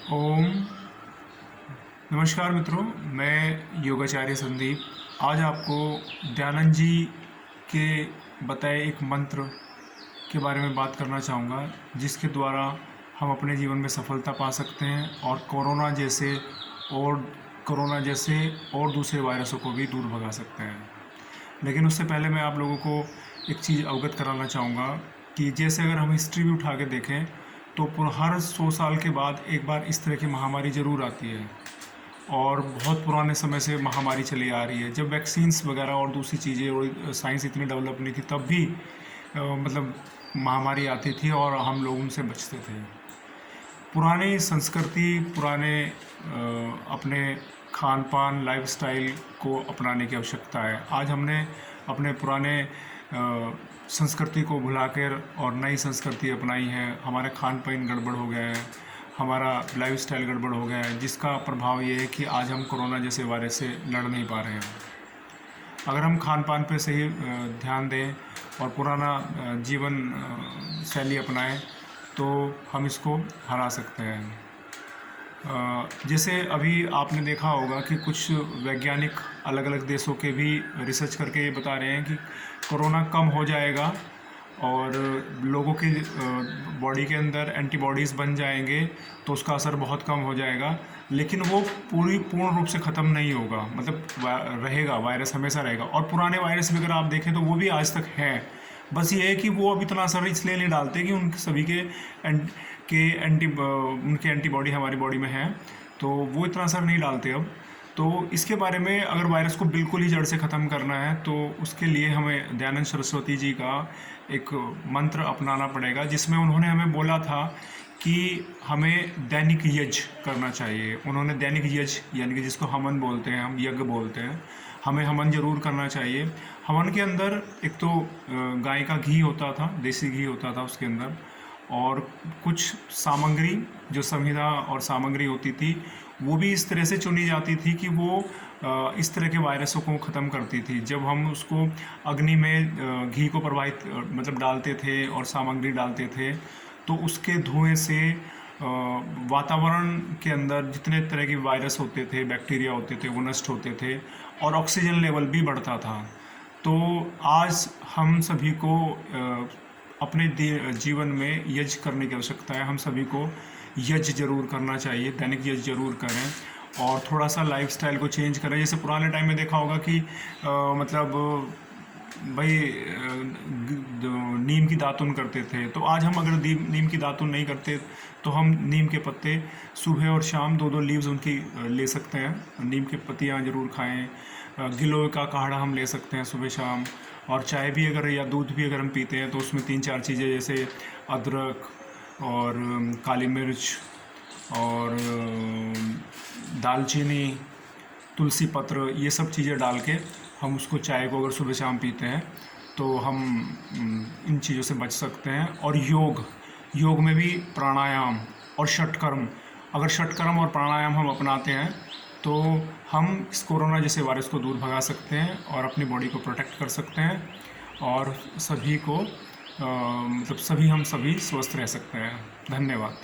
ओम नमस्कार मित्रों, मैं योगाचार्य संदीप आज आपको दयानंद जी के बताए एक मंत्र के बारे में बात करना चाहूँगा, जिसके द्वारा हम अपने जीवन में सफलता पा सकते हैं और कोरोना जैसे और दूसरे वायरसों को भी दूर भगा सकते हैं। लेकिन उससे पहले मैं आप लोगों को एक चीज़ अवगत कराना चाहूँगा कि जैसे अगर हम हिस्ट्री भी उठा के देखें तो हर 100 साल के बाद एक बार इस तरह की महामारी ज़रूर आती है। और बहुत पुराने समय से महामारी चली आ रही है। जब वैक्सीन्स वगैरह और दूसरी चीज़ें और साइंस इतनी डेवलप नहीं थी, तब भी मतलब महामारी आती थी और हम लोग उनसे बचते थे। पुरानी संस्कृति, पुराने अपने खान पान लाइफस्टाइल को अपनाने की आवश्यकता है। आज हमने अपने पुराने संस्कृति को भुलाकर और नई संस्कृति अपनाई है। हमारे खान पान गड़बड़ हो गया है, हमारा लाइफस्टाइल गड़बड़ हो गया है, जिसका प्रभाव ये है कि आज हम कोरोना जैसे वायरस से लड़ नहीं पा रहे हैं। अगर हम खान पान पे सही ध्यान दें और पुराना जीवन शैली अपनाएं तो हम इसको हरा सकते हैं। जैसे अभी आपने देखा होगा कि कुछ वैज्ञानिक अलग अलग देशों के भी रिसर्च करके ये बता रहे हैं कि कोरोना कम हो जाएगा और लोगों की बॉडी के अंदर एंटीबॉडीज़ बन जाएंगे, तो उसका असर बहुत कम हो जाएगा। लेकिन वो पूर्ण रूप से ख़त्म नहीं होगा, मतलब रहेगा, वायरस हमेशा रहेगा। और पुराने वायरस भी अगर आप देखें तो वो भी आज तक हैं। बस ये है कि वो अब इतना असर इसलिए नहीं डालते कि उन सभी उनके एंटीबॉडी हमारी बॉडी में है, तो वो इतना असर नहीं डालते अब। तो इसके बारे में अगर वायरस को बिल्कुल ही जड़ से ख़त्म करना है तो उसके लिए हमें दयानंद सरस्वती जी का एक मंत्र अपनाना पड़ेगा, जिसमें उन्होंने हमें बोला था कि हमें दैनिक यज्ञ करना चाहिए। उन्होंने दैनिक यज्ञ यानी कि जिसको हवन बोलते हैं, हम यज्ञ बोलते हैं, हमें हवन ज़रूर करना चाहिए। हवन के अंदर एक तो गाय का घी होता था, देसी घी होता था उसके अंदर, और कुछ सामग्री जो संविधा और सामग्री होती थी वो भी इस तरह से चुनी जाती थी कि वो इस तरह के वायरसों को ख़त्म करती थी। जब हम उसको अग्नि में घी को प्रवाहित मतलब डालते थे और सामग्री डालते थे, तो उसके धुएं से वातावरण के अंदर जितने तरह के वायरस होते थे, बैक्टीरिया होते थे, वो नष्ट होते थे और ऑक्सीजन लेवल भी बढ़ता था। तो आज हम सभी को अपने जीवन में यज्ञ करने की आवश्यकता है। हम सभी को यज्ञ जरूर करना चाहिए, दैनिक यज्ञ जरूर करें और थोड़ा सा लाइफस्टाइल को चेंज करें। जैसे पुराने टाइम में देखा होगा कि मतलब भाई नीम की दातुन करते थे, तो आज हम अगर नीम की दातुन नहीं करते तो हम नीम के पत्ते सुबह और शाम 2-2 लीव्स उनकी ले सकते हैं। नीम की पत्तियाँ ज़रूर खाएं। गिलोय का काढ़ा हम ले सकते हैं सुबह शाम। और चाय भी अगर या दूध भी अगर हम पीते हैं तो उसमें 3-4 चीज़ें जैसे अदरक और काली मिर्च और दालचीनी, तुलसी पत्र, ये सब चीज़ें डाल के हम उसको चाय को अगर सुबह शाम पीते हैं तो हम इन चीज़ों से बच सकते हैं। और योग में भी प्राणायाम और षटकर्म, अगर षटकर्म और प्राणायाम हम अपनाते हैं तो हम इस कोरोना जैसे वायरस को दूर भगा सकते हैं और अपनी बॉडी को प्रोटेक्ट कर सकते हैं और सभी को मतलब हम सभी स्वस्थ रह सकते हैं। धन्यवाद।